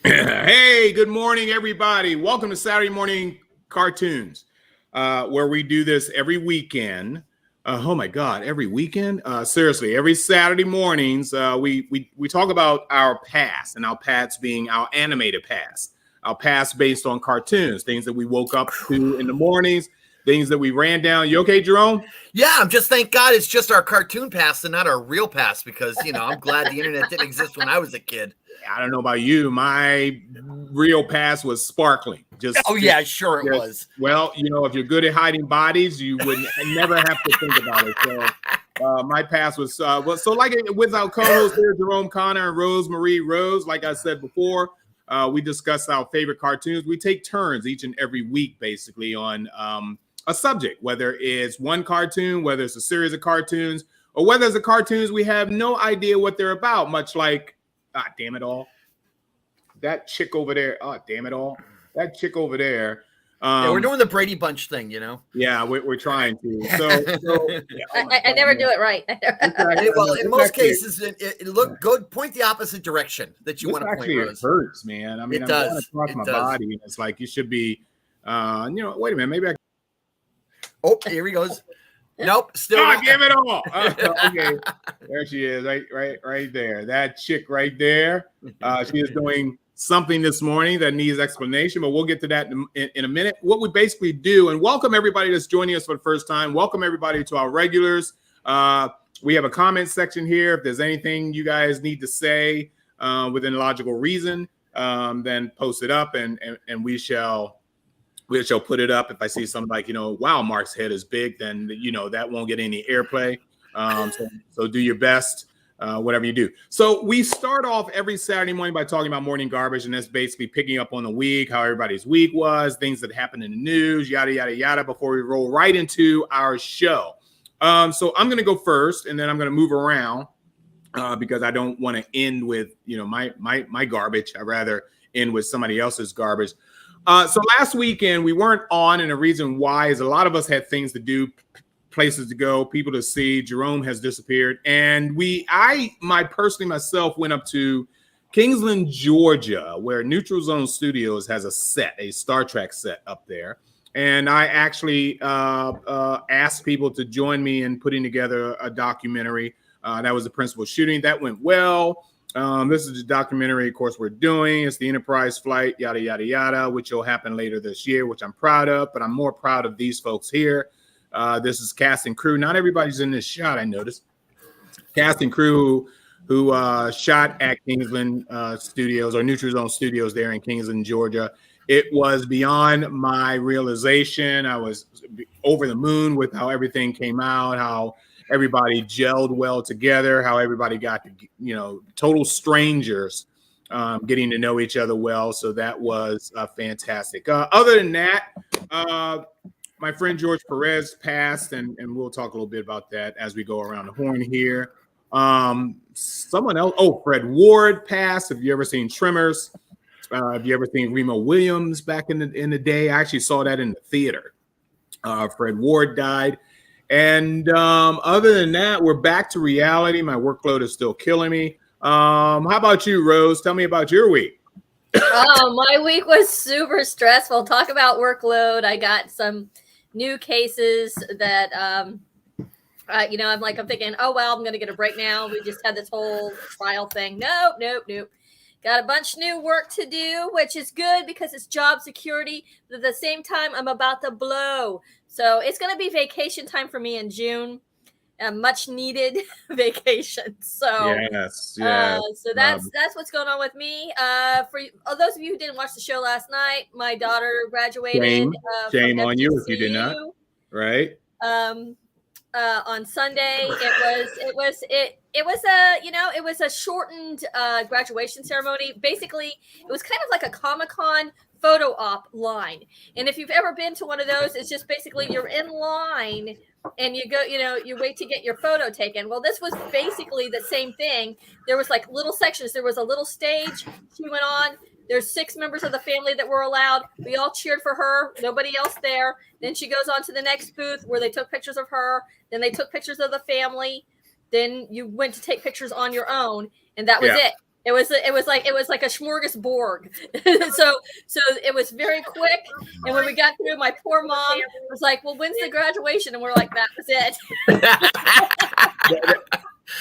Hey, good morning, everybody. Welcome to Saturday Morning Cartoons, where we do this every weekend. Oh my God, every weekend? Seriously, every Saturday mornings, we talk about our past, and our past being our animated past, our past based on cartoons, things that we woke up to in the mornings, things that we ran down. You okay, Jerome? Yeah, I'm just thank God it's just our cartoon past and not our real past because, I'm glad the internet didn't exist when I was a kid. I don't know about you. My real past was sparkling. Oh, yeah, sure it was. Well, if you're good at hiding bodies, you would never have to think about it. So my past was so like with our co-hosts here, Jerome Connor and Rosemarie Rose. Like I said before, we discuss our favorite cartoons. We take turns each and every week, basically, on a subject, whether it's one cartoon, whether it's a series of cartoons, or whether it's a cartoons we have no idea what they're about, much like damn it all. That chick over there. Oh, damn it all. That chick over there. Yeah, we're doing the Brady Bunch thing, Yeah, we're trying to. So yeah, I never do it right. Well, in most cases, it looked good. Point the opposite direction that you want to point. It hurts, man. I mean, it does. Across my body, and it's like you should be. Wait a minute. Maybe I. Oh, here he goes. Nope, still. God damn it all! Okay, there she is, right there. That chick right there. She is doing something this morning that needs explanation, but we'll get to that in a minute. What we basically do, and welcome everybody that's joining us for the first time. Welcome everybody to our regulars. We have a comment section here. If there's anything you guys need to say within logical reason, then post it up, and we shall put it up. If I see something like, wow, Mark's head is big, then, that won't get any airplay. So do your best, whatever you do. So we start off every Saturday morning by talking about morning garbage, and that's basically picking up on the week, how everybody's week was, things that happened in the news, yada, yada, yada, before we roll right into our show. So I'm going to go first, and then I'm going to move around because I don't want to end with, my garbage. I'd rather end with somebody else's garbage. So last weekend we weren't on, and the reason why is a lot of us had things to do, places to go, people to see. Jerome has disappeared, and I myself went up to Kingsland, Georgia, where Neutral Zone Studios has a Star Trek set up there, and I actually asked people to join me in putting together a documentary. That was the principal shooting. That went well. This is the documentary, of course, we're doing. It's the Enterprise flight, yada, yada, yada, which will happen later this year, which I'm proud of, but I'm more proud of these folks here. This is cast and crew. Not everybody's in this shot, I noticed. Cast and crew who shot at Kingsland Studios, or Neutral Zone Studios there in Kingsland, Georgia. It was beyond my realization. I was over the moon with how everything came out, how everybody gelled well together, how everybody got to, total strangers getting to know each other well. So that was fantastic. Other than that, my friend George Perez passed, and we'll talk a little bit about that as we go around the horn here. Someone else, Fred Ward passed. Have you ever seen Tremors? Have you ever seen Remo Williams back in the day? I actually saw that in the theater. Fred Ward died. And other than that, we're back to reality. My workload is still killing me. How about you, Rose? Tell me about your week. Oh, my week was super stressful. Talk about workload. I got some new cases that, I'm thinking, oh, well, I'm going to get a break now. We just had this whole trial thing. Nope. Got a bunch of new work to do, which is good because it's job security. But at the same time, I'm about to blow. So it's going to be vacation time for me in June. A much needed vacation. So yes. So that's what's going on with me. For those of you who didn't watch the show last night, my daughter graduated. Shame on you if you did not. Right. On Sunday, it was a shortened graduation ceremony. Basically, it was kind of like a Comic-Con photo op line. And if you've ever been to one of those, it's just basically you're in line and you go, you wait to get your photo taken. Well, this was basically the same thing. There was like little sections. There was a little stage she went on. There's 6 members of the family that were allowed. We all cheered for her. Nobody else there. Then she goes on to the next booth where they took pictures of her. Then they took pictures of the family. Then you went to take pictures on your own. And that was it. It was like a smorgasbord. so it was very quick. And when we got through, my poor mom was like, "Well, when's the graduation?" And we're like, "That was it."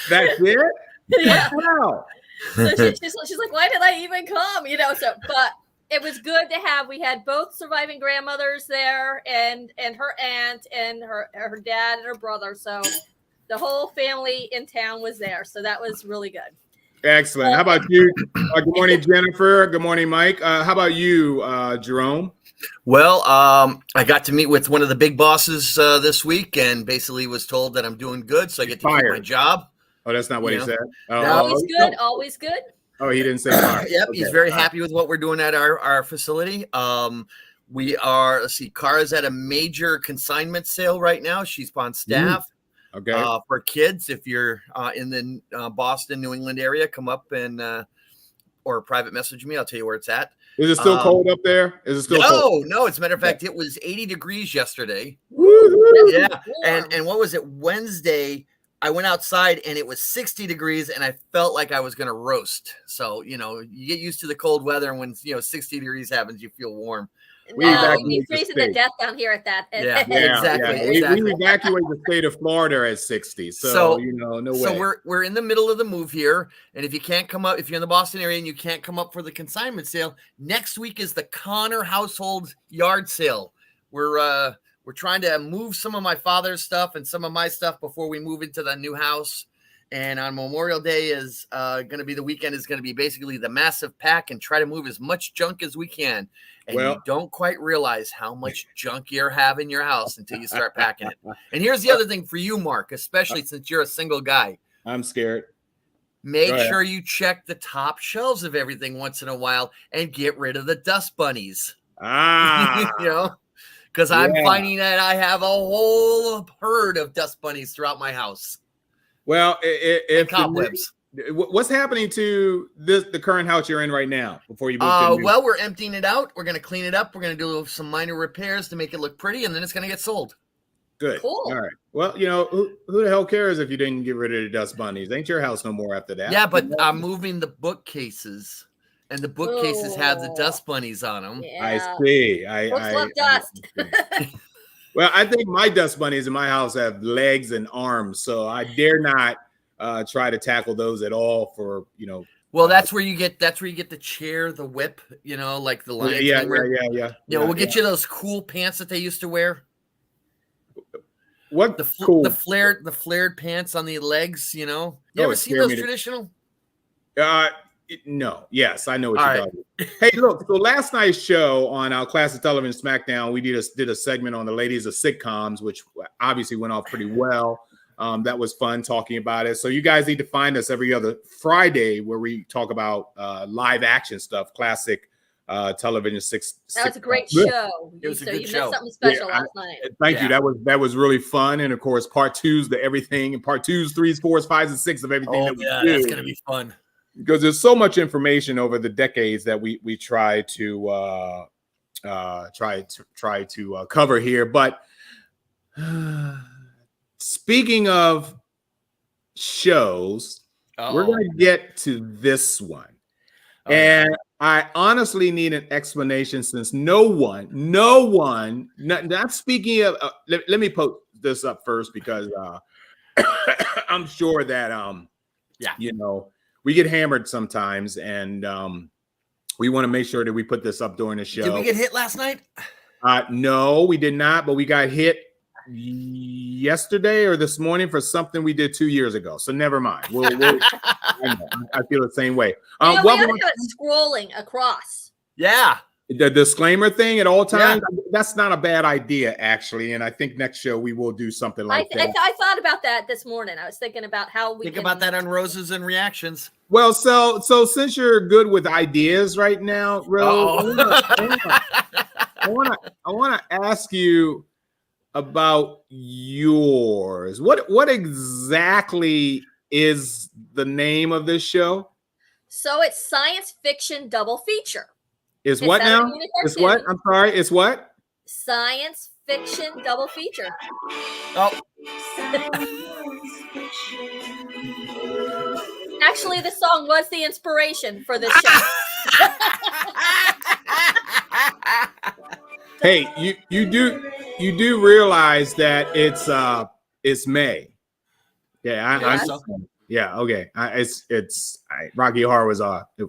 That's it? Yeah. Wow. So she's like, "Why did I even come?" So but it was good to have. We had both surviving grandmothers there, and her aunt and her dad and her brother. So the whole family in town was there. So that was really good. Excellent. How about you? Good morning, Jennifer. Good morning, Mike. How about you, Jerome? Well, I got to meet with one of the big bosses this week, and basically was told that I'm doing good, so I get to keep my job. Oh, that's not what he said. Always good. Always good. Oh, he didn't say fire. Yep, okay. He's very happy with what we're doing at our facility. We are, let's see, Cara's at a major consignment sale right now. She's on staff. Okay. For kids, if you're in the Boston, New England area, come up and or private message me. I'll tell you where it's at. Is it still cold up there? Is it still cold? No. As a matter of fact, it was 80 degrees yesterday. Woo-hoo. Yeah. And what was it? Wednesday, I went outside and it was 60 degrees and I felt like I was going to roast. So, you get used to the cold weather, and when, 60 degrees happens, you feel warm. We freezing to death down here at that. Exactly. We evacuate the state of Florida at 60. So no way. So we're in the middle of the move here. And if you can't come up, if you're in the Boston area and you can't come up for the consignment sale, next week is the Connor household yard sale. We're trying to move some of my father's stuff and some of my stuff before we move into the new house. And on Memorial Day is going to be the weekend is going to be basically the massive pack and try to move as much junk as we can. And you don't quite realize how much junk you have in your house until you start packing it. And here's the other thing for you, Mark, especially since you're a single guy. I'm scared. Make sure you check the top shelves of everything once in a while and get rid of the dust bunnies. Because I'm finding that I have a whole herd of dust bunnies throughout my house. Well, if cobwebs. What's happening to the current house you're in right now before you move to well, we're emptying it out. We're going to clean it up. We're going to do some minor repairs to make it look pretty, and then it's going to get sold. Good. Cool. All right. Well, who the hell cares if you didn't get rid of the dust bunnies? Ain't your house no more after that. Yeah, but I'm moving the bookcases, and the bookcases have the dust bunnies on them. Yeah. I see. Books love dust. Well, I think my dust bunnies in my house have legs and arms, so I dare not try to tackle those at all. Well, that's where you get the chair, the whip, like the lion. Yeah. We'll get you those cool pants that they used to wear. What the flared pants on the legs? You ever see those traditional? No. Yes, I know what you're talking about. Hey, look. So last night's show on our Classic Television SmackDown, we did a segment on the ladies of sitcoms, which obviously went off pretty well. That was fun talking about it. So you guys need to find us every other Friday where we talk about live action stuff, classic television. That was a great show. It was a good show. Missed something special last night. Thank you. That was really fun. And of course, part 2's the everything, and part 2's, 3's, 4's, 5's, and 6's of everything that we do. That's gonna be fun. Because there's so much information over the decades that we try to cover here. But speaking of shows, we're going to get to this one. And I honestly need an explanation, since no one, not speaking of, let me put this up first, because I'm sure that, we get hammered sometimes, and we want to make sure that we put this up during the show. Did we get hit last night? No, we did not, but we got hit yesterday or this morning for something we did 2 years ago. So never mind. I feel the same way. We have it scrolling across. Yeah. The disclaimer thing at all times, that's not a bad idea, actually. And I think next show we will do something like that. I thought about that this morning. I was thinking about how we think about that on Roses and Reactions. Well, so since you're good with ideas right now, Rose, I want to ask you about yours. What exactly is the name of this show? So it's science fiction double feature. It's what now? It's what? I'm sorry. It's what? Science fiction double feature. Actually, the song was the inspiration for this show. Hey, you do realize that it's May. Yeah, yeah, okay. Rocky Horror was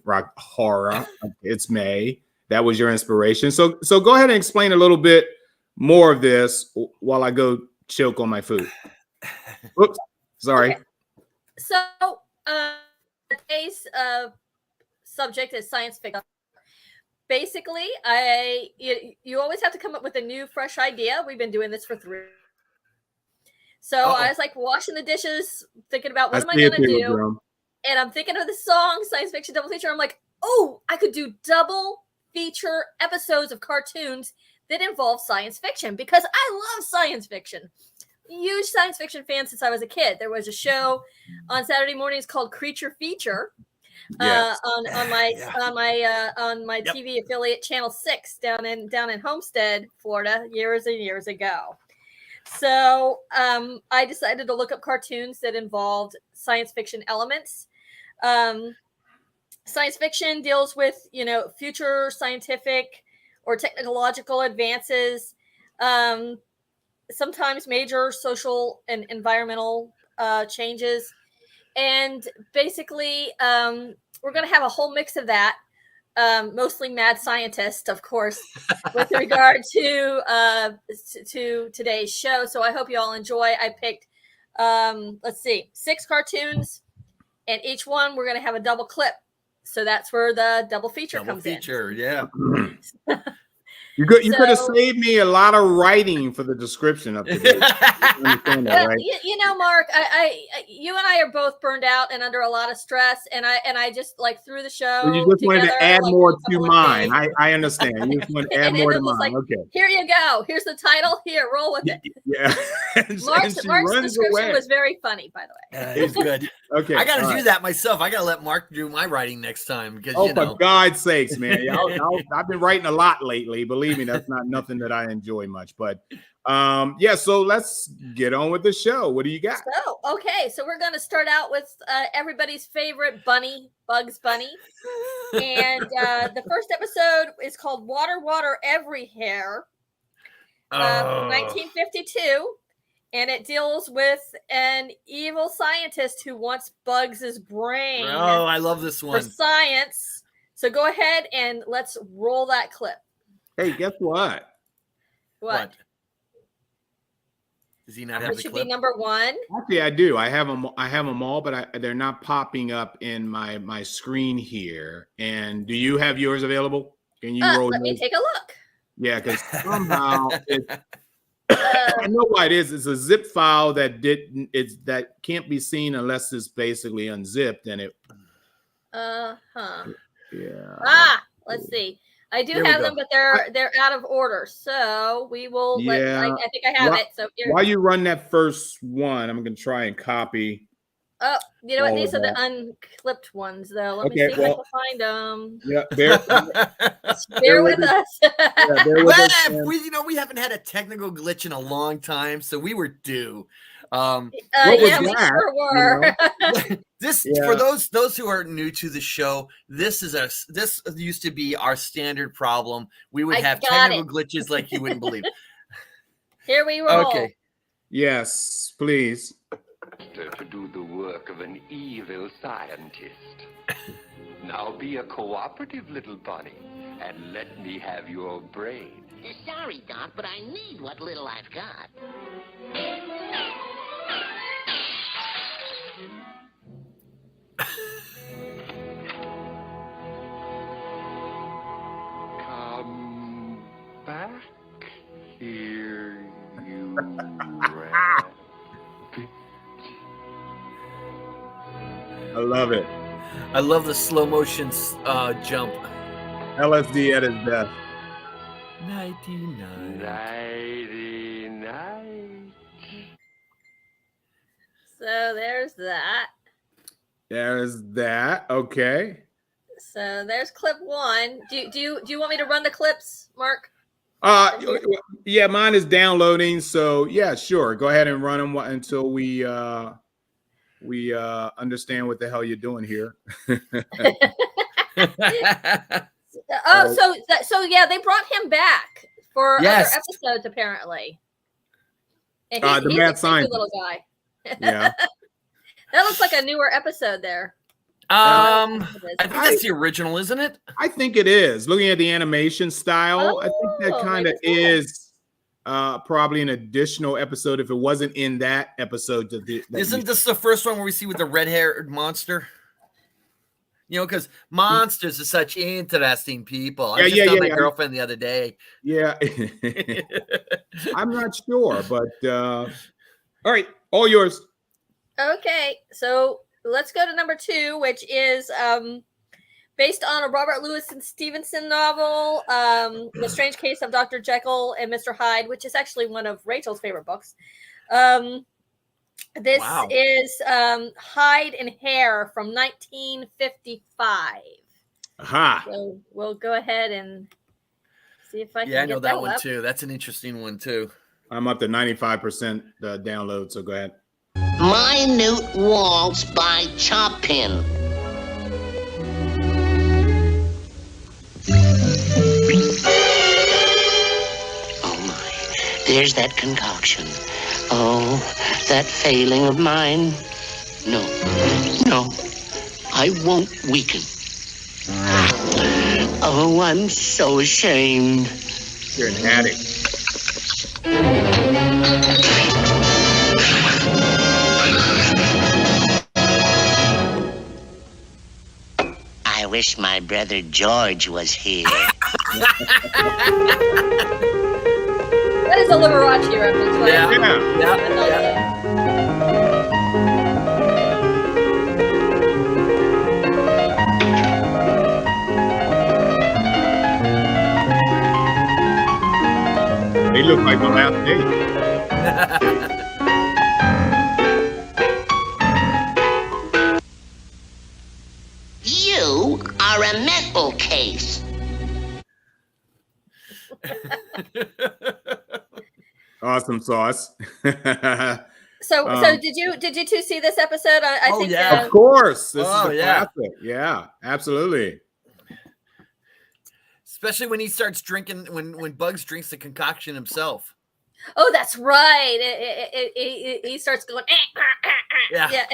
Rock Horror. It's May. That was your inspiration. So go ahead and explain a little bit more of this while I go choke on my food. Oops, sorry. Okay. So today's subject is science fiction. Basically, you always have to come up with a new, fresh idea. We've been doing this for 3. So I was like washing the dishes, thinking about what am I going to do? And I'm thinking of the song, science fiction double feature. I'm like, oh, I could do double feature episodes of cartoons that involve science fiction because I love science fiction. Huge science fiction fan since I was a kid. There was a show on Saturday mornings called Creature Feature on my TV affiliate Channel 6 down in Homestead, Florida, years and years ago. So I decided to look up cartoons that involved science fiction elements. Science fiction deals with, future scientific or technological advances, sometimes major social and environmental changes. And basically, we're going to have a whole mix of that. Mostly mad scientists, of course, with regard to today's show. So I hope you all enjoy. I picked, 6 cartoons, and each one we're going to have a double clip. So that's where the double feature comes in. Yeah. You could have saved me a lot of writing for the description of today. Right? Mark, you and I are both burned out and under a lot of stress, and I just through the show. Well, you just wanted to add more to mine. I understand. You just want to add more to mine. Okay. Here you go. Here's the title. Here, roll with it. Yeah. Mark's description was very funny, by the way. It's good. Okay. I got to do that myself. I got to let Mark do my writing next time because for God's sakes, man! I've been writing a lot lately. Believe me, that's not nothing that I enjoy much. But so let's get on with the show. What do you got? So we're going to start out with everybody's favorite bunny, Bugs Bunny, and the first episode is called "Water, Water Everywhere," from 1952. And it deals with an evil scientist who wants Bugs' brain. Oh, I love this one. For science. So go ahead and let's roll that clip. Hey, guess what? What? Does he not have the clip? clip? Be number 1. Actually, I do. I have them all, but they're not popping up in my screen here. And do you have yours available? Can you roll? Let me take a look. Yeah, because somehow I know why it is. It's a zip file that can't be seen unless it's basically unzipped, and it. Yeah. Let's see. I do have them, but they're out of order. So we will. I think I have it. So while you run that first one, I'm going to try and copy. Oh, you know what? These are the unclipped ones, though. Let me see if I can find them. Yeah, bear with us. We haven't had a technical glitch in a long time, so we were due. We sure were. For those who are new to the show, this used to be our standard problem. We would have technical glitches like you wouldn't believe. Here we roll. Okay. Yes, please. To do the work of an evil scientist. Now be a cooperative little bunny and let me have your brain. Sorry, Doc, but I need what little I've got. Come back here, you rabbit. I love it. I love the slow motion jump. LSD at its best. 99. So there's that. There's that. Okay. So there's clip 1. Do you want me to run the clips, Mark? Yeah, mine is downloading. So yeah, sure. Go ahead and run them until we we understand what the hell you're doing here. So yeah, they brought him back for Yes. other episodes apparently. And The he's mad a creepy scientist. little guy. Yeah. That looks like a newer episode there. I think that's the original, isn't it? I think it is. Looking at the animation style, I think that kind of maybe it's is probably an additional episode if it wasn't in that episode. Isn't this the first one where we see with the red-haired monster? You know, because monsters are such interesting people. I just told my girlfriend the other day. Yeah. I'm not sure, but all right, all yours. Okay, so let's go to number 2, which is based on a Robert Louis Stevenson novel, The Strange Case of Dr. Jekyll and Mr. Hyde, which is actually one of Rachel's favorite books. This is Hyde and Hare from 1955. Aha. So we'll go ahead and see if I can. Yeah, I know get that one up. too. That's an interesting one too. I'm up to 95% download, so go ahead. Minute Waltz by Chopin. Oh my, there's that concoction. Oh, that failing of mine. No, I won't weaken. Oh, I'm so ashamed. You're an addict. I wish my brother George was here. That is a Liberace reference, right? Yeah. They look like the last day. You are a mental case. Awesome sauce. So did you two see this episode? I think Of course. This is a classic. Yeah, absolutely. Especially when he starts drinking, when Bugs drinks the concoction himself. Oh, that's right. He starts going. Yeah.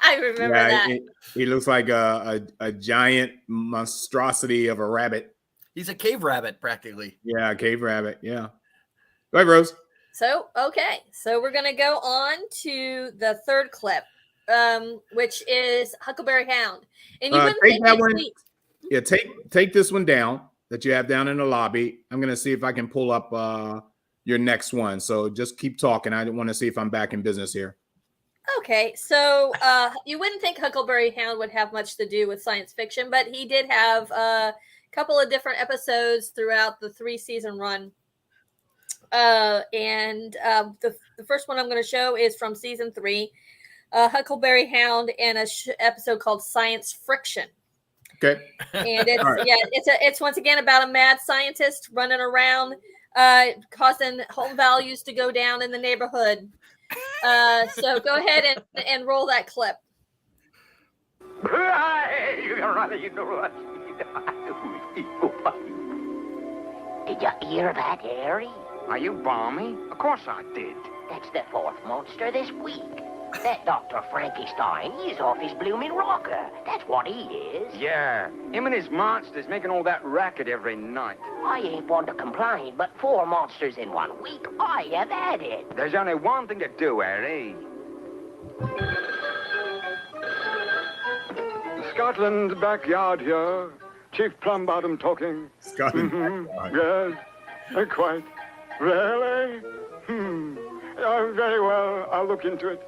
I remember that. He looks like a giant monstrosity of a rabbit. He's a cave rabbit, practically. Yeah, a cave rabbit. Yeah. Go ahead, Rose. So we're gonna go on to the third clip, which is Huckleberry Hound, and you wouldn't take think that one. Yeah, take this one down that you have down in the lobby. I'm gonna see if I can pull up your next one. So just keep talking. I want to see if I'm back in business here. Okay, so you wouldn't think Huckleberry Hound would have much to do with science fiction, but he did have a couple of different episodes throughout the 3-season run. And the first one I'm going to show is from season 3, Huckleberry Hound, and a episode called Science Friction. Okay. And it's it's once again about a mad scientist running around, causing home values to go down in the neighborhood. So go ahead and roll that clip. Did you hear that, Harry? Are you balmy? Of course I did. That's the 4th monster this week. That Dr. Frankenstein, he's off his blooming rocker. That's what he is. Yeah, him and his monsters making all that racket every night. I ain't one to complain, but 4 monsters in 1 week, I have had it. There's only one thing to do, Harry. Scotland backyard here. Chief Plumbottom talking. Scotland backyard. Yes, quite. Really? Very well. I'll look into it.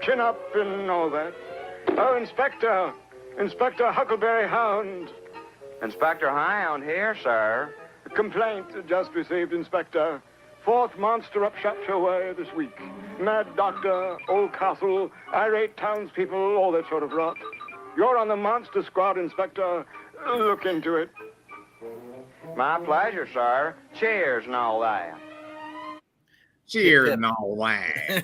Chin up and all that. Oh, Inspector Huckleberry Hound. Inspector Hound here, sir. Complaint just received, Inspector. 4th monster up Shropshire way this week. Mad doctor, old castle, irate townspeople, all that sort of rot. You're on the monster squad, Inspector. Look into it. My pleasure, sir. Cheers and all that. Cheers and all that.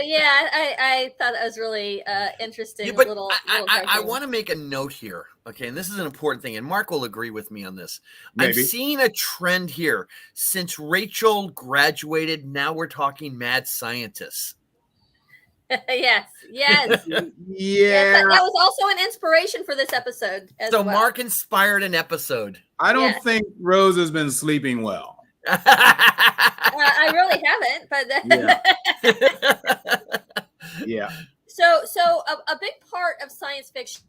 yeah, I thought that was really interesting. Yeah, but little I cartoon. want to make a note here, okay? And this is an important thing, and Mark will agree with me on this. I'm Maybe. seeing a trend here. Since Rachel graduated, now we're talking mad scientists. yes. Yes, Yeah. that was also an inspiration for this episode as So well. Mark inspired an episode. I don't Yes. think Rose has been sleeping well. I really haven't, but Yeah. So a big part of science fiction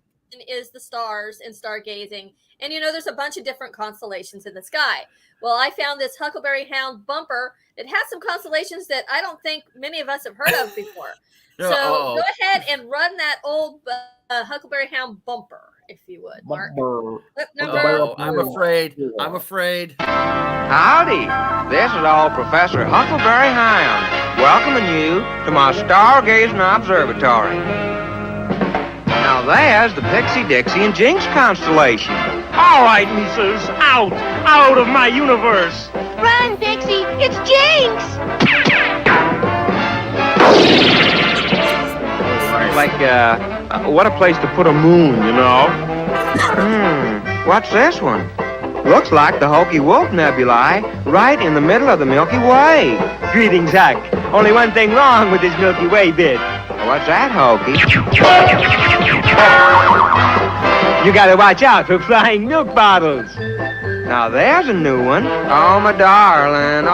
is the stars and stargazing. And there's a bunch of different constellations in the sky. Well, I found this Huckleberry Hound bumper that has some constellations that I don't think many of us have heard of before. So go ahead and run that old Huckleberry Hound bumper, if you would, Mark. Clip number I'm afraid. Howdy, this is old Professor Huckleberry Hound, welcoming you to my stargazing observatory. Now there's the Pixie, Dixie, and Jinx constellation. All right, Missus, out of my universe. Run, Dixie, it's Jinx! Like, what a place to put a moon, you know? What's this one? Looks like the Hokey Wolf Nebulae, right in the middle of the Milky Way. Greetings, Huck. Only one thing wrong with this Milky Way bit. What's that, Hokey? You gotta watch out for flying milk bottles. Now there's a new one. Oh, my darling,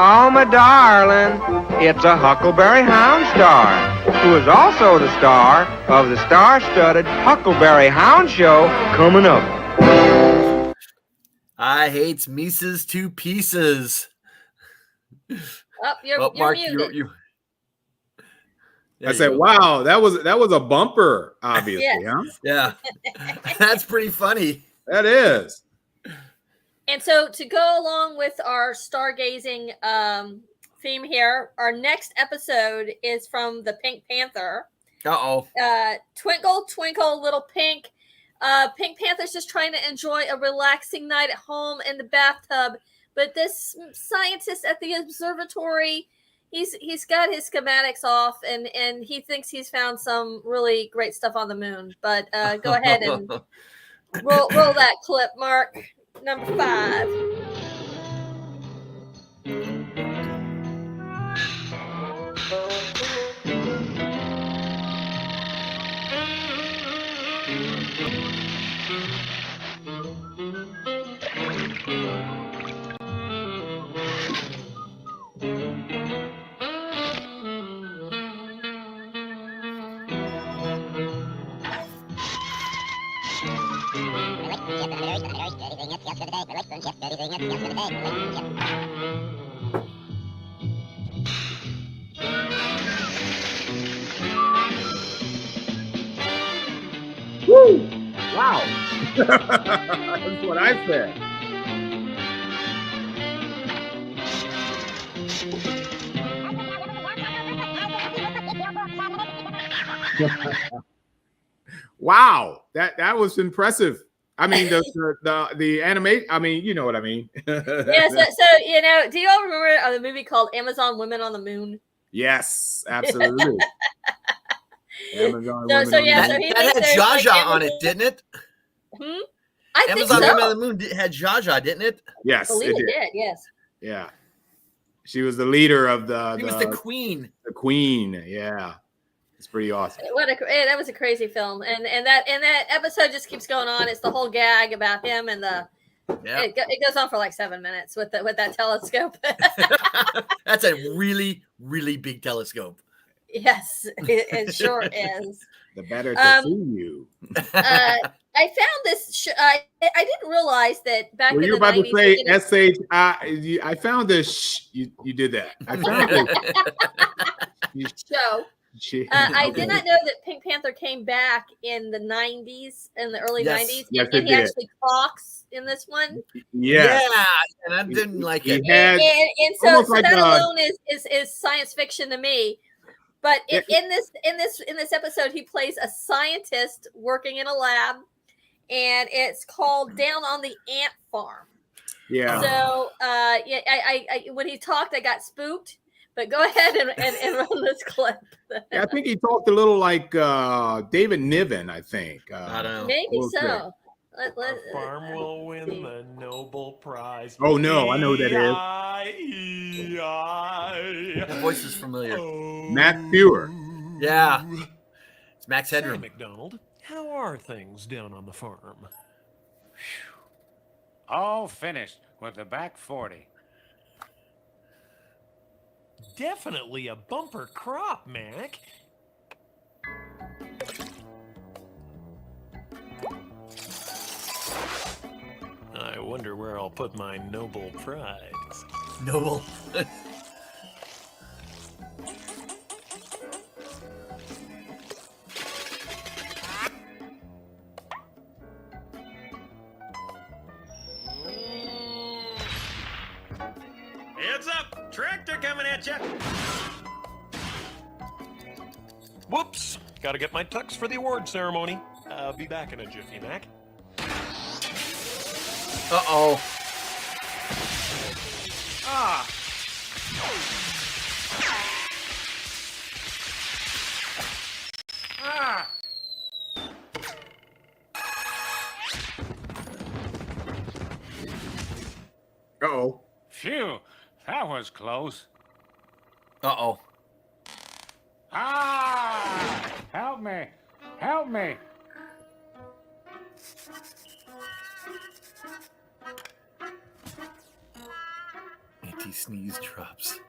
it's a Huckleberry Hound star, who is also the star of the star-studded Huckleberry Hound show coming up. I hates Mises to pieces. Oh, you're Mark, muted. There I you said, go. wow, that was a bumper, obviously, huh? Yeah, that's pretty funny. That is. And so to go along with our stargazing theme here, our next episode is from the Pink Panther. Twinkle, twinkle, little pink. Pink Panther's just trying to enjoy a relaxing night at home in the bathtub. But this scientist at the observatory, he's got his schematics off, and he thinks he's found some really great stuff on the moon. But go ahead and roll that clip, Mark. Number 5. Woo! Wow. That's what I said. Wow, that was impressive. I mean, the animate. I mean, you know what I mean. Yeah. So do you all remember the movie called Amazon Women on the Moon? Yes, absolutely. Amazon So he That thinks had there's, like, Jaja on Amazon- it, didn't it? I think Amazon so. Women on the Moon had Jaja, didn't it? Yes, I believe it did. Yes. Yeah, she was the leader of the. She was the queen. The queen. Yeah, it's pretty awesome. That was a crazy film, and that episode just keeps going on. It's the whole gag about him and the. Yeah. It goes on for like 7 minutes with that telescope. That's a really, really big telescope. Yes, it sure is. The better to see you. I found this. I didn't realize that back Well, in you're the about 90s. to say SHI. I found this. You did that. I found this. Show. I did not know that Pink Panther came back in the 90s, in the early 90s. Yes, and it he did. actually talks in this one. Yes. Yeah, and I didn't like it. And so almost like that a- alone is science fiction to me. But in this episode, he plays a scientist working in a lab, and it's called Down on the Ant Farm. Yeah. So I when he talked, I got spooked. But go ahead and run this clip. Yeah, I think he talked a little like David Niven, I think. I don't know. Maybe so. Our farm will win the Nobel Prize. Oh, no, I know who that is. That voice is familiar. Matt Fewer. Yeah. It's Max Say, Headroom. McDonald, how are things down on the farm? All finished with the back 40. Definitely a bumper crop, Mac. I wonder where I'll put my Nobel Prize. Noble. Heads up! Tractor coming at ya! Whoops! Gotta get my tux for the award ceremony. I'll be back in a jiffy, Mac. Uh-oh. Ah! Ah! Uh-oh. Phew, that was close. Uh-oh. Ah! Help me! Help me! Anti-sneeze drops.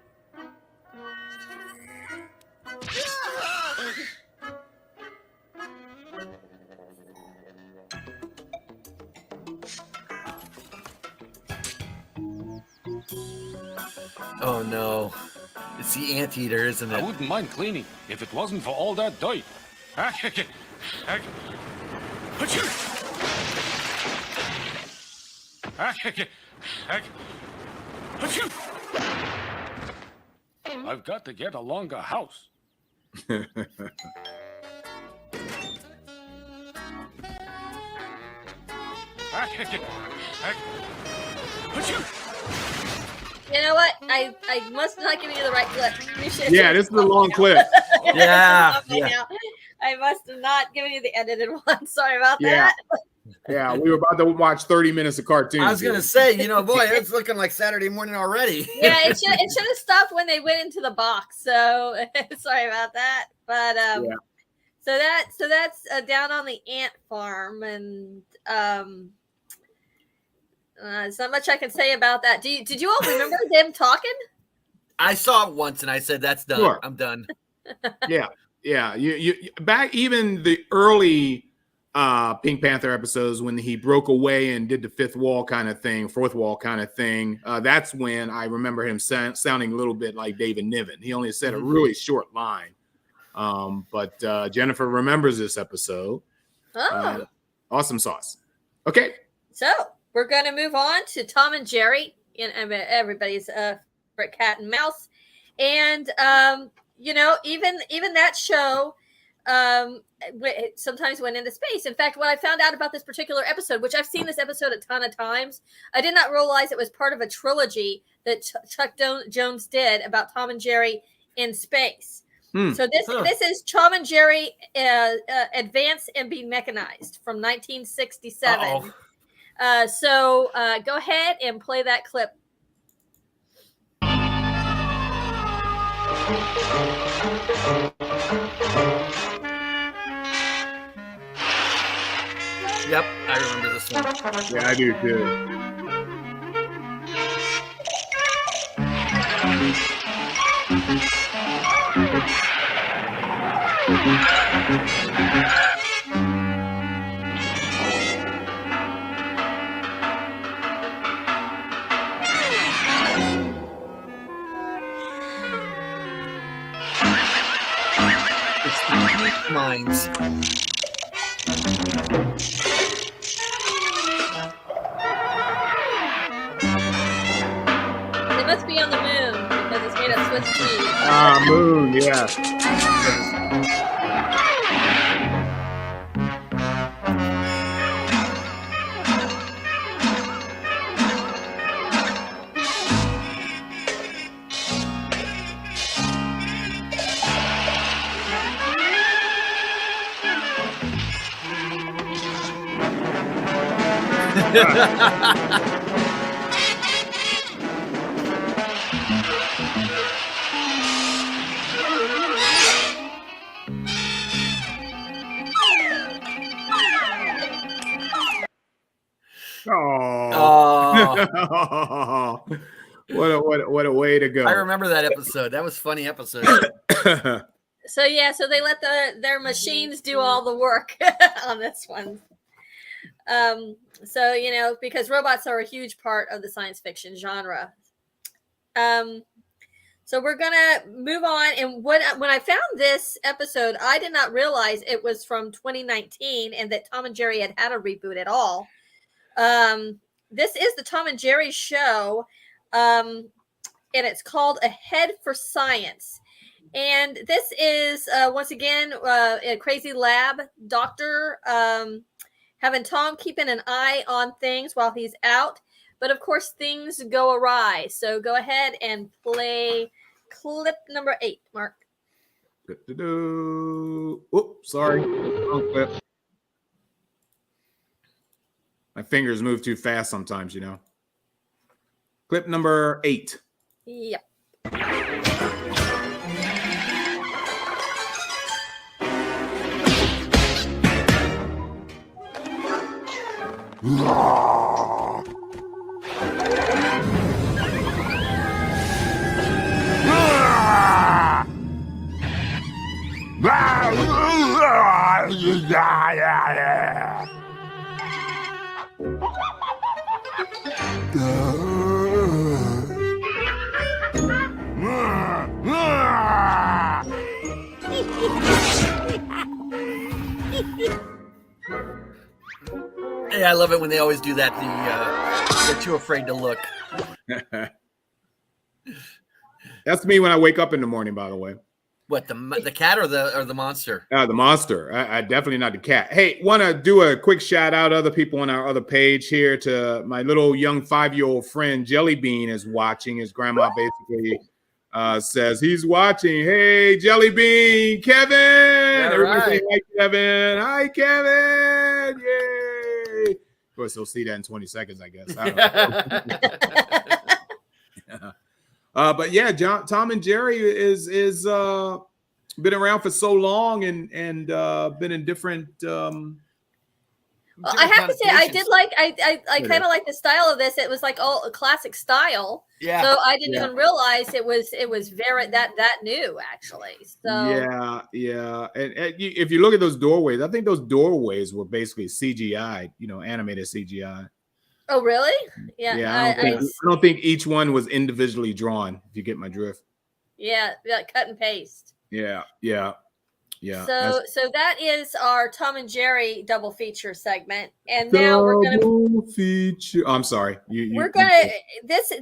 Oh no. It's the anteater, isn't I it? wouldn't mind cleaning if it wasn't for all that dirt. I've got to get a longer house. You know what? I must not give you the right clip. You should- Yeah, this is a long clip. Yeah, Okay, yeah. now. I must have not given you the edited one. Sorry about Yeah. that. Yeah, we were about to watch 30 minutes of cartoons. I was gonna say, you know, boy, it's looking like Saturday morning already. Yeah, it should have stopped when they went into the box. So sorry about that. But Yeah. so that's down on the ant farm, and there's not much I can say about that. Did you all remember them talking? I saw it once and I said, that's done. Sure. I'm done. Yeah. You back even the early Pink Panther episodes when he broke away and did the fourth wall kind of thing. That's when I remember him sounding a little bit like David Niven. He only said a really short line. But Jennifer remembers this episode. Oh. Awesome sauce. Okay. So we're going to move on to Tom and Jerry, and everybody's favorite cat and mouse. And, you know, even that show sometimes went into space. In fact, what I found out about this particular episode, which I've seen this episode a ton of times, I did not realize it was part of a trilogy that Chuck Jones did about Tom and Jerry in space. So this is Tom and Jerry Advance and Be Mechanized from 1967. So go ahead and play that clip. Yep, I remember this one. Yeah, I do too. It's the Unique Minds. They must be on the moon because it's made of Swiss cheese. Moon, yeah. Oh. What a way to go. I remember that episode. That was a funny episode. So so they let their machines do all the work on this one. So because robots are a huge part of the science fiction genre. So we're gonna move on. And when I found this episode, I did not realize it was from 2019 and that Tom and Jerry had a reboot at all. This is the Tom and Jerry show, and it's called A Head for Science. And this is once again a crazy lab doctor having Tom keeping an eye on things while he's out. But of course, things go awry. So go ahead and play clip number 8, Mark. Oops, sorry. Wrong clip. My fingers move too fast sometimes, Clip number 8. Yep. Yeah, I love it when they always do that. They're too afraid to look. That's me when I wake up in the morning, by the way. What, the cat or the monster? The monster. I definitely not the cat. Hey, want to do a quick shout out. Other people on our other page here to my little young 5-year-old friend Jelly Bean is watching. His grandma basically says he's watching. Hey, Jelly Bean, Kevin. Everybody say hi, Kevin. Hi, Kevin. Yay. Of course, they'll see that in 20 seconds, I guess. I don't know. But yeah, Tom and Jerry is been around for so long and been in different. Well, I have to say, I did like I kind of like the style of this. It was like all a classic style. Yeah. So I didn't even realize it was very that new actually. So yeah. And if you look at those doorways, I think those doorways were basically CGI. Animated CGI. Oh, really? Yeah. I don't think each one was individually drawn. If you get my drift. Yeah, cut and paste. Yeah. So that is our Tom and Jerry double feature segment, and now we're gonna feature. I'm sorry. We're gonna this.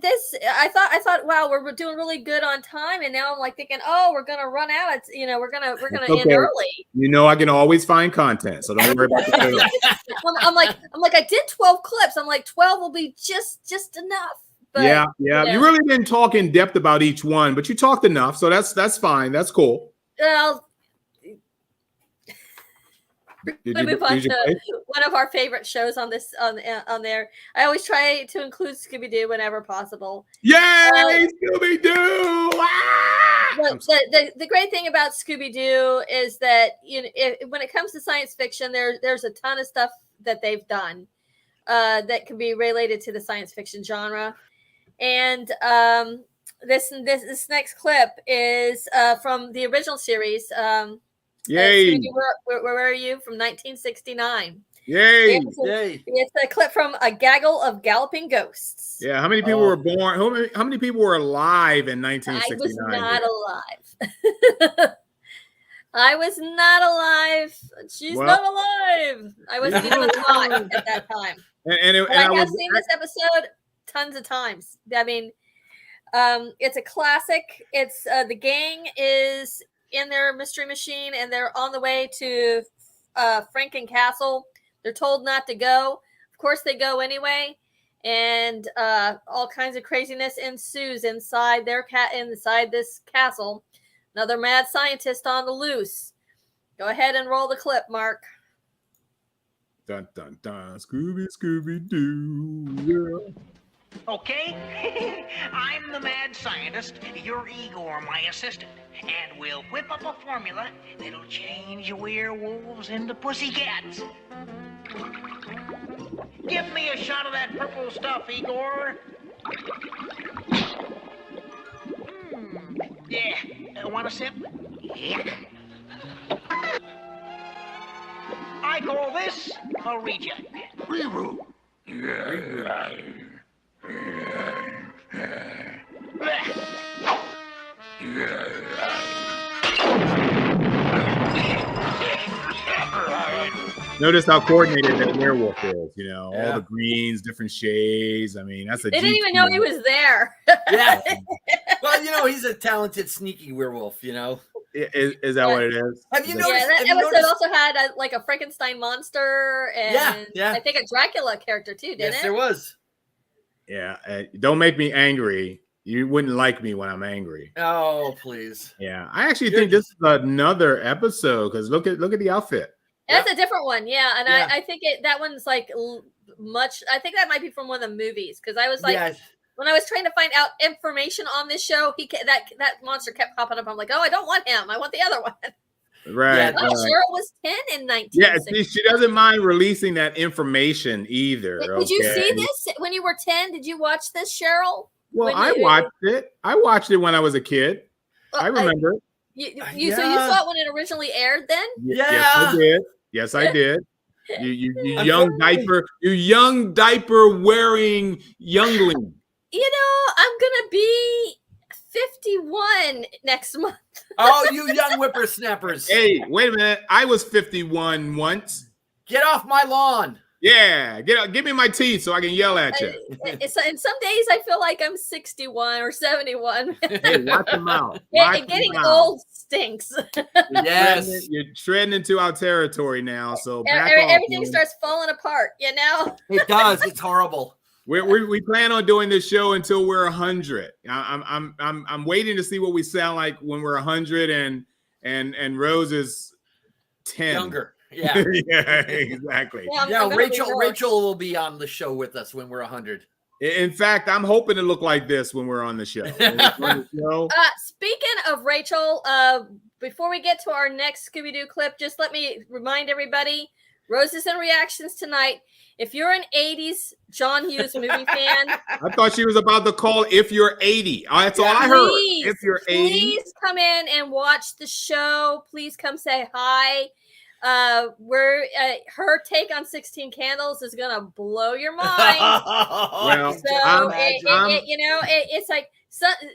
I thought, wow, we're doing really good on time, and now I'm like thinking, oh, we're gonna run out. It's we're gonna end early. I can always find content, so don't worry about that. I'm like I did 12 clips. I'm like 12 will be just enough. But, yeah. You really didn't talk in depth about each one, but you talked enough, so that's fine. That's cool. Well. Move on to one of our favorite shows on there. I always try to include Scooby Doo whenever possible. Yay, Scooby Doo! The great thing about Scooby Doo is that when it comes to science fiction, there's a ton of stuff that they've done that can be related to the science fiction genre. And this next clip is from the original series. Yay! Where are you? From 1969. Yay! It's a clip from A Gaggle of Galloping Ghosts. Yeah, how many people were born? How many people were alive in 1969? I was not alive. I was not alive. She's not alive. I wasn't even alive at that time. I have seen this episode tons of times. I mean, it's a classic. It's the gang is in their mystery machine and they're on the way to Franken Castle. They're told not to go. Of course they go anyway, and all kinds of craziness ensues inside this castle. Another mad scientist on the loose. Go ahead and roll the clip, Mark. Dun, dun, dun. Scooby Doo. Yeah. Okay? I'm the mad scientist, you're Igor, my assistant. And we'll whip up a formula that'll change werewolves into pussycats. Give me a shot of that purple stuff, Igor. Yeah. Want a sip? Yeah. I call this a reject. Reboot. Notice how coordinated that werewolf is. You know, all the greens, different shades. I mean, that's a. They didn't even know he was there. Yeah. Well, you know, he's a talented, sneaky werewolf. You know. Is that what it is? Have you Yeah, noticed? that have you episode noticed- also had like a Frankenstein monster and Yeah. I think a Dracula character too, didn't Yes, it? there was. Yeah. Don't make me angry. You wouldn't like me when I'm angry. Oh, please. Yeah, I actually think this is another episode because look at the outfit. That's a different one, yeah. And Yeah. I think that one's like much. I think that might be from one of the movies because I was like, Yeah. when I was trying to find out information on this show, that monster kept popping up. I'm like, oh, I don't want him. I want the other one. Right. Oh, Cheryl was 10 in 19. Yeah, she doesn't mind releasing that information either. Did you see this when you were 10? Did you watch this, Cheryl? Well, I watched it. I watched it when I was a kid. I remember. So you saw it when it originally aired then? Yes, I did. Yes, I did. You young diaper wearing youngling. You know, I'm gonna be 51 next month. Oh, you young whippersnappers. Hey, wait a minute. I was 51 once. Get off my lawn. Yeah, give me my teeth so I can yell at you. And some days I feel like I'm 61 or 71. Hey, watch them out. And getting old stinks. Yes. You're treading into our territory now, so everything starts falling apart, you know? It does. It's horrible. We plan on doing this show until we're 100. I'm waiting to see what we sound like when we're 100 and Rose is 10. Younger. Yeah. Yeah, exactly. Yeah, Rachel will be on the show with us when we're 100. In fact, I'm hoping to look like this when we're on the show. Speaking of Rachel, before we get to our next Scooby Doo clip, just let me remind everybody, Roses and Reactions tonight. If you're an 80s John Hughes movie fan. I thought she was about to call if you're 80. That's all I heard. If you're 80. Please come in and watch the show. Please come say hi. Her take on 16 Candles is gonna blow your mind. Well, so it's like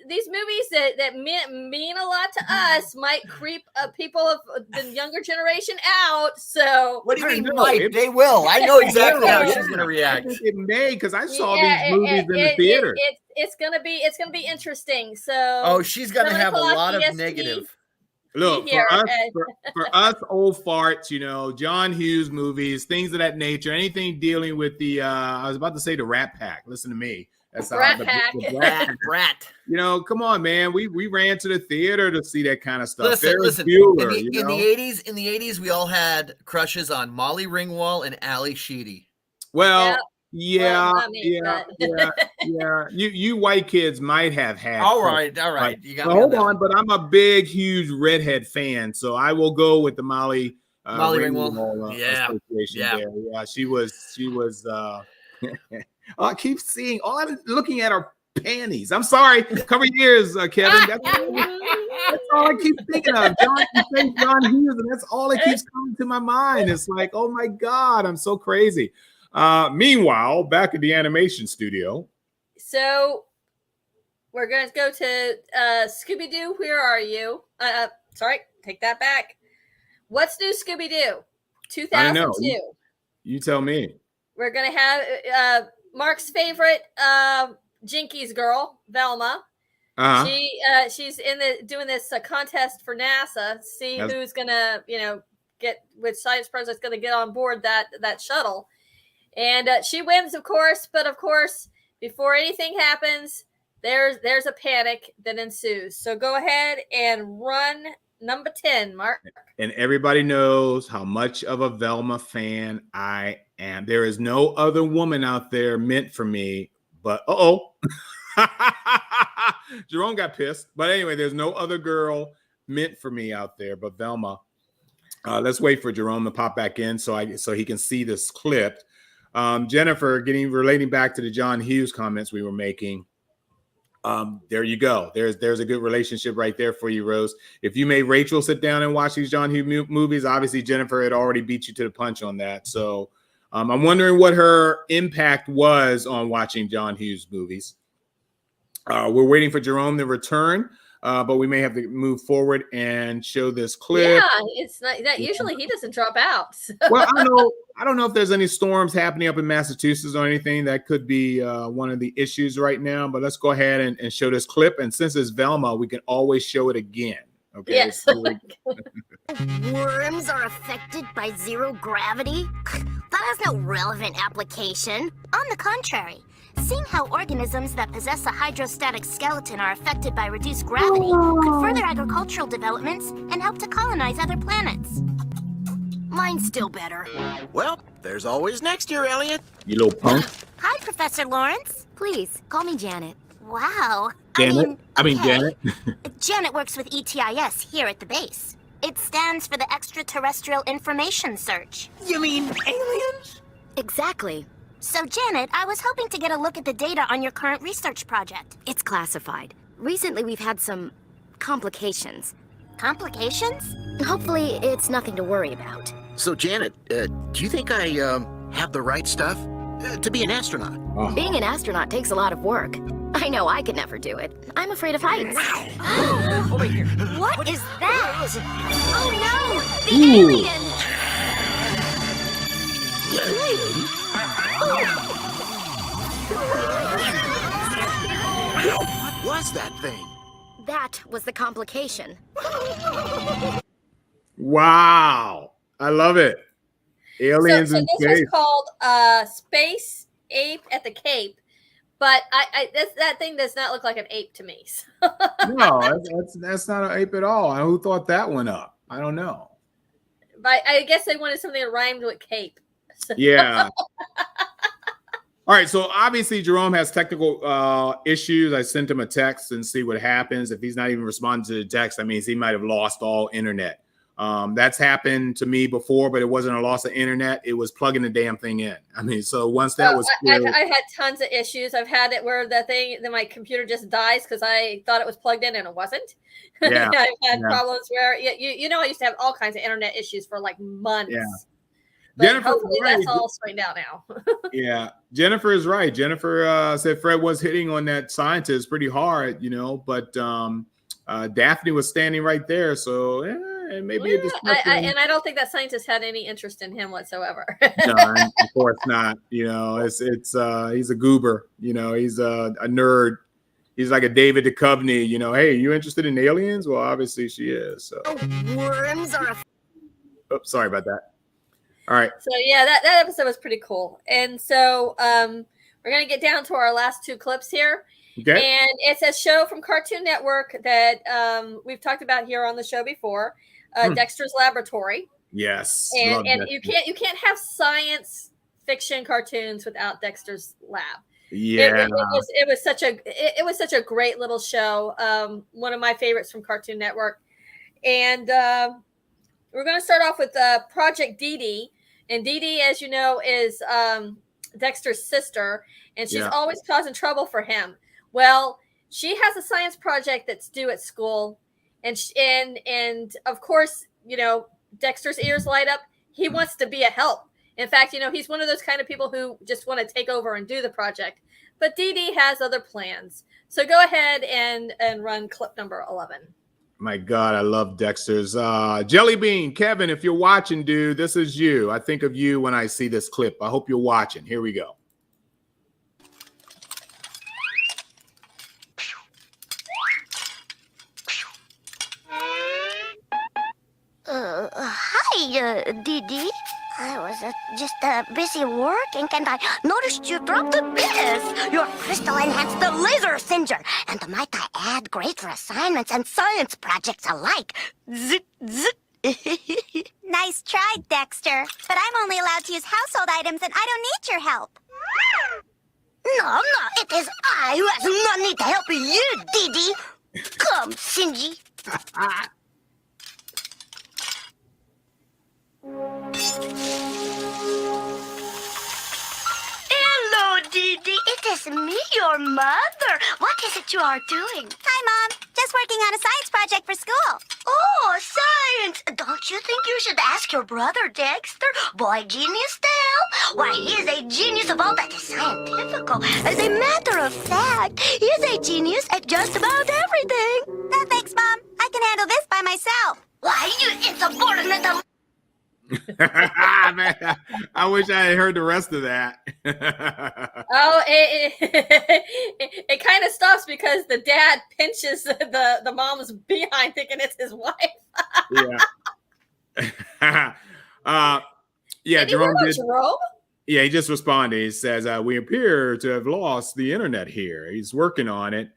these movies that mean a lot to us might creep people of the younger generation out. So what do you mean might? They will. I know exactly how she's gonna react. It may, because I saw these movies in the theater. It's gonna be interesting. So she's gonna have a lot of negative. Look, for us old farts, you know, John Hughes movies, things of that nature, anything dealing with the, I was about to say the Rat Pack. Listen to me. That's Rat Pack. Rat. You know, come on, man. We ran to the theater to see that kind of stuff. Listen. Bueller, in the 80s, we all had crushes on Molly Ringwald and Ali Sheedy. Well, yeah. You white kids might have had. All right. You got hold on, but I'm a big, huge redhead fan, so I will go with the Molly Ringwald. Association there. Yeah, she was. I keep seeing. I'm looking at her panties. I'm sorry. Cover your ears, Kevin. That's all I keep thinking of. John Hughes, and that's all that keeps coming to my mind. It's like, oh my God, I'm so crazy. Meanwhile, back at the animation studio. So we're going to go to Scooby Doo. Where are you? Sorry, take that back. What's new, Scooby Doo? 2002. I know. You tell me. We're going to have Mark's favorite Jinkies girl, Velma. Uh-huh. She's doing this contest for NASA. See who's going to get which science project's going to get on board that shuttle. And she wins, of course, but of course, before anything happens, there's a panic that ensues. So go ahead and run Number 10, Mark. And everybody knows how much of a Velma fan I am. There is no other woman out there meant for me, but Jerome got pissed. But anyway, there's no other girl meant for me out there but Velma. Let's wait for Jerome to pop back in so he can see this clip. Jennifer, relating back to the John Hughes comments we were making. There you go. There's a good relationship right there for you, Rose. If you made Rachel sit down and watch these John Hughes movies, obviously Jennifer had already beat you to the punch on that. So I'm wondering what her impact was on watching John Hughes movies. We're waiting for Jerome to return, but we may have to move forward and show this clip. Yeah, it's not that usually he doesn't drop out. Well, I don't know if there's any storms happening up in Massachusetts or anything. That could be one of the issues right now. But let's go ahead and show this clip. And since it's Velma, we can always show it again. Okay. Yes. Worms are affected by zero gravity? That has no relevant application. On the contrary, seeing how organisms that possess a hydrostatic skeleton are affected by reduced gravity could further agricultural developments and help to colonize other planets. Mine's still better. Well, there's always next year, Elliot. You little punk. Hi, Professor Lawrence. Please, call me Janet. Wow. Janet? I mean Janet. Janet works with ETIS here at the base. It stands for the Extraterrestrial Information Search. You mean aliens? Exactly. So, Janet, I was hoping to get a look at the data on your current research project. It's classified. Recently, we've had some complications. Complications? Hopefully, it's nothing to worry about. So, Janet, do you think I have the right stuff to be an astronaut? Oh. Being an astronaut takes a lot of work. I know I could never do it. I'm afraid of heights. Over here. What is that? Oh no! The Ooh. alien! What was that thing? That was the complication. Wow. I love it. Aliens so in this space. was called Space Ape at the Cape. But that thing does not look like an ape to me. No, that's not an ape at all. Who thought that one up? I don't know. But I guess they wanted something that rhymed with cape. Yeah. All right. So obviously Jerome has technical issues. I sent him a text and see what happens. If he's not even responding to the text, that means he might have lost all internet. That's happened to me before, but it wasn't a loss of internet. It was plugging the damn thing in. I mean, so once that was I've had tons of issues. I've had it where then my computer just dies because I thought it was plugged in and it wasn't. Yeah. I've had problems where I used to have all kinds of internet issues for like months. Yeah. But Jennifer, hopefully that's all straightened out now. Yeah, Jennifer is right. Jennifer said Fred was hitting on that scientist pretty hard, but Daphne was standing right there, so and maybe a discussion. And I don't think that scientist had any interest in him whatsoever. No, of course not. It's he's a goober. He's a nerd. He's like a David Duchovny. Hey, you interested in aliens? Well, obviously she is. So. Worms are. Oops, sorry about that. All right. So yeah, that episode was pretty cool. And so we're gonna get down to our last two clips here. Okay. And it's a show from Cartoon Network that we've talked about here on the show before, Dexter's Laboratory. Yes. And you can't have science fiction cartoons without Dexter's Lab. Yeah. It was such a great little show. One of my favorites from Cartoon Network. And we're going to start off with Project Dede. And Dede, as you know, is Dexter's sister, and she's always causing trouble for him. Well, she has a science project that's due at school, and of course, Dexter's ears light up. He wants to be a help. In fact, he's one of those kind of people who just want to take over and do the project. But Dede has other plans. So go ahead and run clip number 11. My God, I love Dexter's. Jelly Bean, Kevin, if you're watching, dude, this is you. I think of you when I see this clip. I hope you're watching. Here we go. Hi, Dede. I was just busy working, and I noticed you dropped this. Your crystal-enhanced laser singer. And might I add, great for assignments and science projects alike. Zit, zit. Nice try, Dexter. But I'm only allowed to use household items, and I don't need your help. No, it is I who has no need to help you, Dede. Come, Singy. Hello, Dede. It is me, your mother. What is it you are doing? Hi, Mom. Just working on a science project for school. Oh, science! Don't you think you should ask your brother Dexter? Boy genius Dale? Why, he is a genius of all that is scientifical. As a matter of fact, he is a genius at just about everything. No, thanks, Mom. I can handle this by myself. Why, you insubordinate... Man, I wish I had heard the rest of that. Oh, it kind of stops because the dad pinches the mom's behind, thinking it's his wife. Yeah. Jerome did. Jerome? Yeah, he just responded. He says, "We appear to have lost the internet here. He's working on it.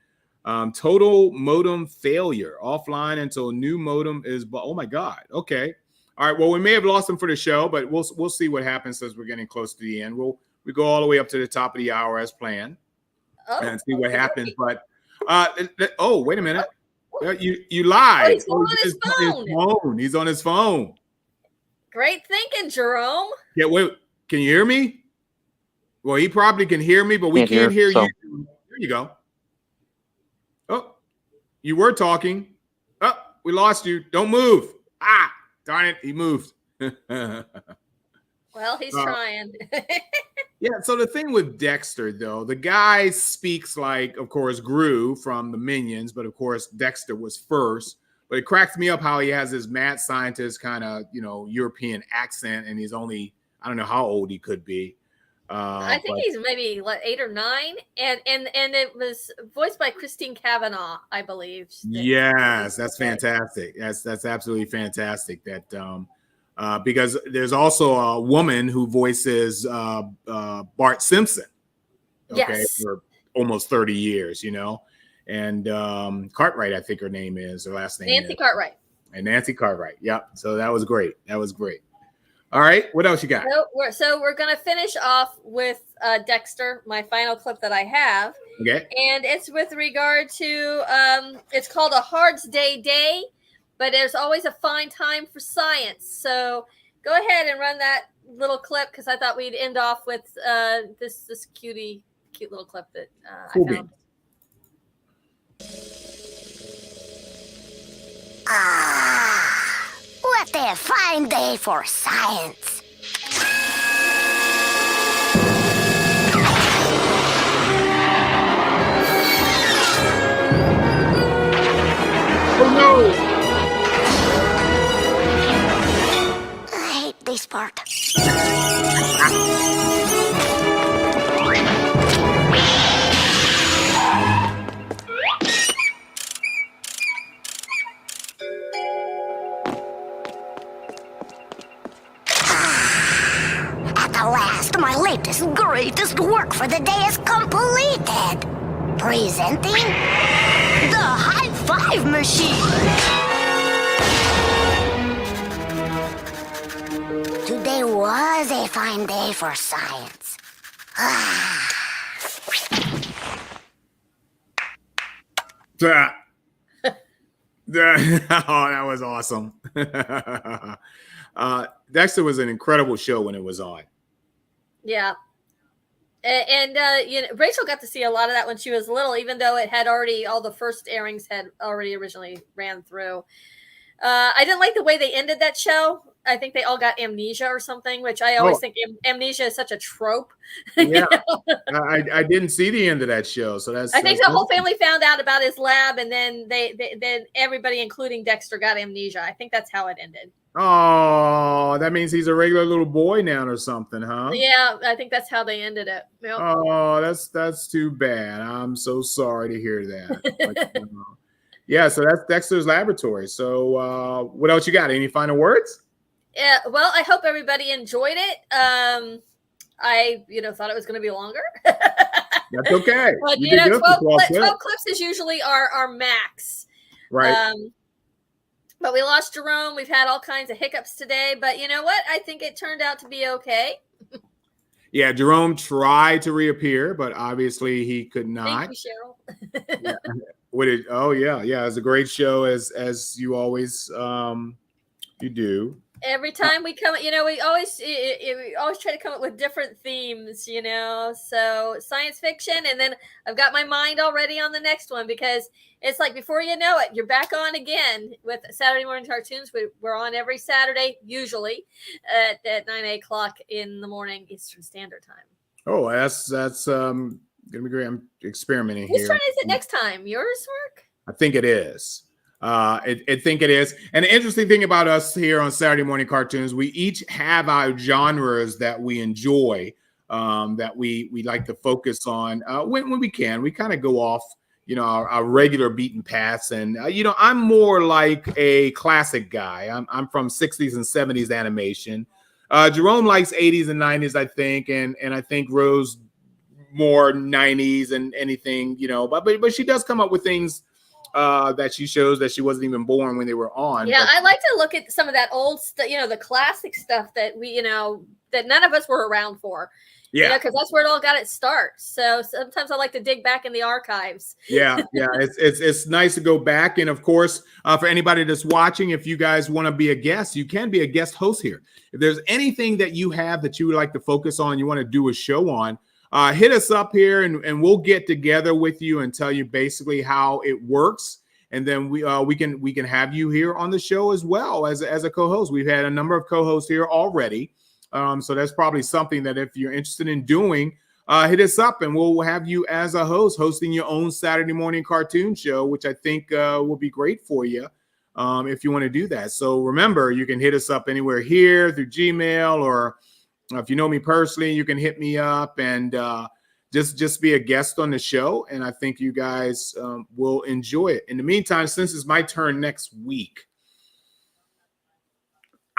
Total modem failure. Offline until new modem is. Oh my God. Okay." All right. Well, we may have lost him for the show, but we'll see what happens as we're getting close to the end. We go all the way up to the top of the hour as planned, and see what happens. But oh, wait a minute, you lied. Oh, he's on his phone. He's on his phone. Great thinking, Jerome. Yeah. Wait. Can you hear me? Well, he probably can hear me, but we can't hear you. There you go. Oh, you were talking. Oh, we lost you. Don't move. Ah. Darn it, he moved. Well, he's trying. Yeah, so the thing with Dexter, though, the guy speaks like, of course, Gru from the Minions, but of course, Dexter was first. But it cracks me up how he has this mad scientist kind of, European accent, and he's only, I don't know how old he could be. I think he's maybe 8 or 9, and it was voiced by Christine Cavanaugh, I believe. Yes, that's fantastic. That's absolutely fantastic. That because there's also a woman who voices Bart Simpson. Okay, yes. For almost 30 years, and Cartwright, I think her name is, her last name Nancy Cartwright. And Nancy Cartwright. Yep. So that was great. All right, what else you got? So we're gonna finish off with Dexter, my final clip that I have. Okay. And it's with regard to it's called A Hard Day, but there's always a fine time for science. So go ahead and run that little clip because I thought we'd end off with this cute little clip that I found. What a fine day for science. Oh no! I hate this part. My latest, greatest work for the day is completed. Presenting the High Five Machine. Today was a fine day for science. Oh, that was awesome. Dexter was an incredible show when it was on. Yeah. And Rachel got to see a lot of that when she was little, even though it had already, all the first airings had already originally ran through. I didn't like the way they ended that show. I think they all got amnesia or something, which I always think amnesia is such a trope. Yeah, I didn't see the end of that show, so I think the whole family found out about his lab, and then then everybody, including Dexter, got amnesia. I think that's how it ended. Oh, that means he's a regular little boy now or something, huh? Yeah, I think that's how they ended it. Yep. Oh, that's too bad. I'm so sorry to hear that. Yeah, so that's Dexter's Laboratory. So what else you got? Any final words? Yeah, well, I hope everybody enjoyed it. I, thought it was going to be longer. That's okay. But, You did good for 12 clips is usually our max. Right. But we lost Jerome. We've had all kinds of hiccups today. But you know what? I think it turned out to be okay. Yeah, Jerome tried to reappear, but obviously he could not. Thank you, Cheryl. Oh yeah, it was a great show as you always you do. Every time we come, we always try to come up with different themes, So science fiction, and then I've got my mind already on the next one because it's like before you know it, you're back on again with Saturday morning cartoons. We're on every Saturday, usually at 9 o'clock in the morning Eastern Standard Time. Oh, that's gonna be great. I'm experimenting Whose here. turn is it next time? Yours, Mark? I think it is. I think it is. And the interesting thing about us here on Saturday Morning Cartoons, we each have our genres that we enjoy, that we like to focus on when we can. We kind of go off, our regular beaten paths. And, I'm more like a classic guy. I'm from 60s and 70s animation. Jerome likes 80s and 90s, I think. And I think Rose more 90s and anything, but she does come up with things that she shows that she wasn't even born when they were on. Yeah, I like to look at some of that old stuff, the classic stuff that we, that none of us were around for. Yeah, because that's where it all got its start. So sometimes I like to dig back in the archives. Yeah, it's nice to go back. And of course, for anybody that's watching, if you guys want to be a guest, you can be a guest host here. If there's anything that you have that you would like to focus on, you want to do a show on, hit us up here and we'll get together with you and tell you basically how it works. And then we can have you here on the show as well as a co-host. We've had a number of co-hosts here already. So that's probably something that if you're interested in doing, hit us up and we'll have you as a host hosting your own Saturday morning cartoon show, which I think will be great for you if you want to do that. So remember, you can hit us up anywhere here through Gmail, or if you know me personally, you can hit me up and just be a guest on the show. And I think you guys will enjoy it. In the meantime, since it's my turn next week,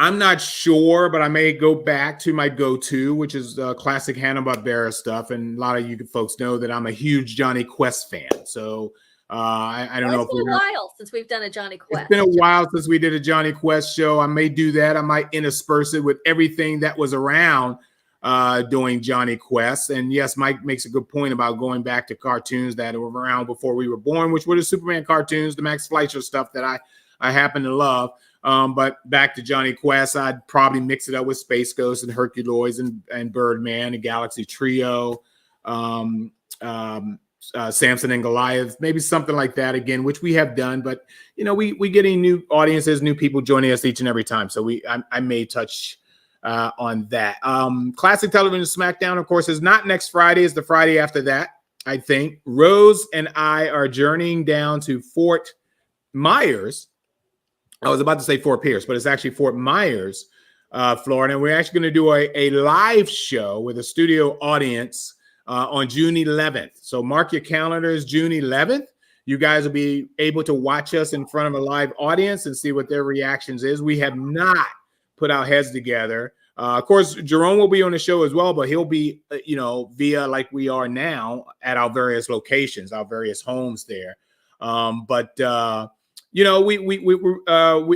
I'm not sure, but I may go back to my go-to, which is classic Hanna-Barbera stuff. And a lot of you folks know that I'm a huge Johnny Quest fan. So I don't know. It's been a while since we've done a Johnny Quest. It's been a while since we did a Johnny Quest show. I may do that. I might intersperse it with everything that was around doing Johnny Quest. And yes, Mike makes a good point about going back to cartoons that were around before we were born, which were the Superman cartoons, the Max Fleischer stuff that I happen to love. But back to Johnny Quest, I'd probably mix it up with Space Ghost and Herculoids and Birdman and Galaxy Trio, Samson and Goliath, maybe something like that again, which we have done. But we getting new audiences, new people joining us each and every time. So I may touch on that. Classic Television SmackDown, of course, is not next Friday; it's the Friday after that. I think Rose and I are journeying down to Fort Myers. I was about to say Fort Pierce, but it's actually Fort Myers, Florida. And we're actually going to do a live show with a studio audience on June 11th. So mark your calendars, June 11th. You guys will be able to watch us in front of a live audience and see what their reactions is. We have not put our heads together. Of course, Jerome will be on the show as well, but he'll be, via like we are now at our various locations, our various homes there. We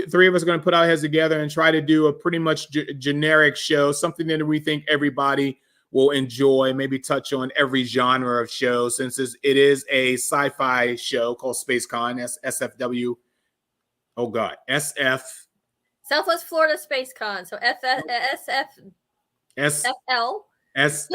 three of us are going to put our heads together and try to do a pretty much generic show, something that we think everybody will enjoy, maybe touch on every genre of show, since it is a sci-fi show called Space Con, SFW. Oh, God, SF. Southwest Florida Space Con. So SFL. SWFL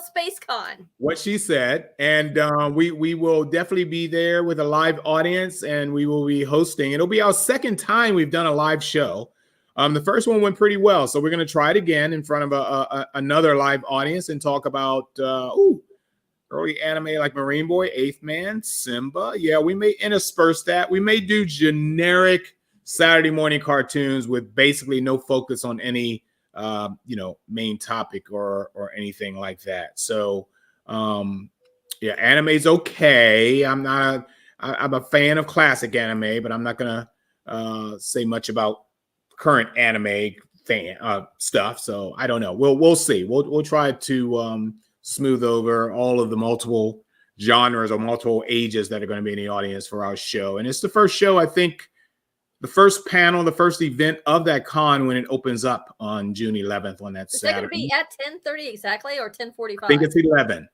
Space Con. What she said. And we will definitely be there with a live audience, and we will be hosting. It'll be our second time we've done a live show. The first one went pretty well, so we're going to try it again in front of another live audience and talk about early anime like Marine Boy, Eighth Man, Simba. Yeah, we may intersperse that. We may do generic Saturday morning cartoons with basically no focus on any main topic or anything like that. So anime's okay. I'm a fan of classic anime, but I'm not gonna say much about current anime fan stuff. So I don't know. We'll see. We'll try to smooth over all of the multiple genres or multiple ages that are going to be in the audience for our show. And it's the first show, I think, the first panel, the first event of that con when it opens up on June 11th on that Saturday. Is that going to be at 10:30 exactly or 10:45? I think it's 11.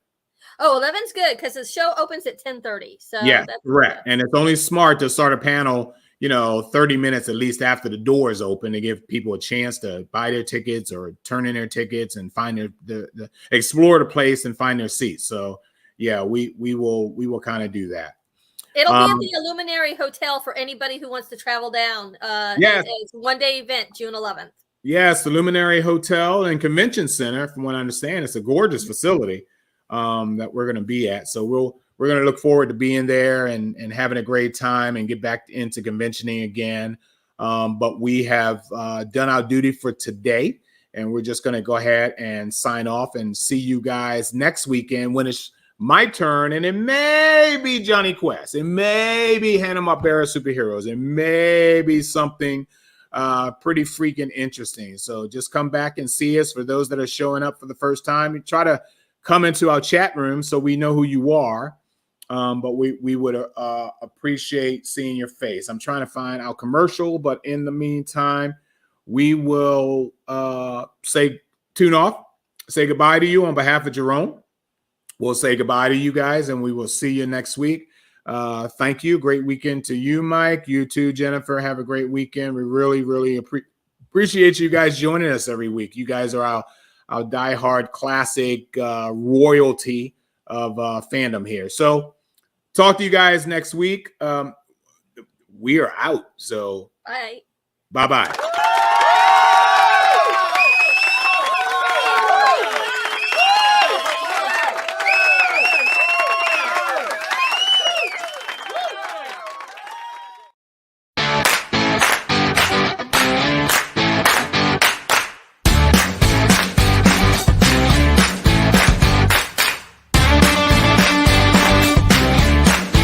Oh, 11's good because the show opens at 10:30. So yeah, that's correct. And it's only smart to start a panel, 30 minutes at least after the doors open to give people a chance to buy their tickets or turn in their tickets and find their explore the place and find their seats. So yeah, we will kind of do that. It'll be at the Illuminary Hotel for anybody who wants to travel down. Yes. It's a one-day event, June 11th. Yes, the Luminary Hotel and Convention Center, from what I understand. It's a gorgeous facility that we're going to be at. So we're going to look forward to being there and having a great time and get back into conventioning again. But we have done our duty for today, and we're just going to go ahead and sign off and see you guys next weekend when it's my turn, and it may be Johnny Quest. It may be Hanna-Barbera Superheroes. It may be something pretty freaking interesting. So just come back and see us. For those that are showing up for the first time, you try to come into our chat room so we know who you are. But we would appreciate seeing your face. I'm trying to find our commercial, but in the meantime, we will tune off, say goodbye to you on behalf of Jerome. We'll say goodbye to you guys, and we will see you next week. Thank you. Great weekend to you, Mike. You too, Jennifer. Have a great weekend. We really, really appreciate you guys joining us every week. You guys are our diehard classic royalty of fandom here. So talk to you guys next week. We are out. So bye. Bye-bye.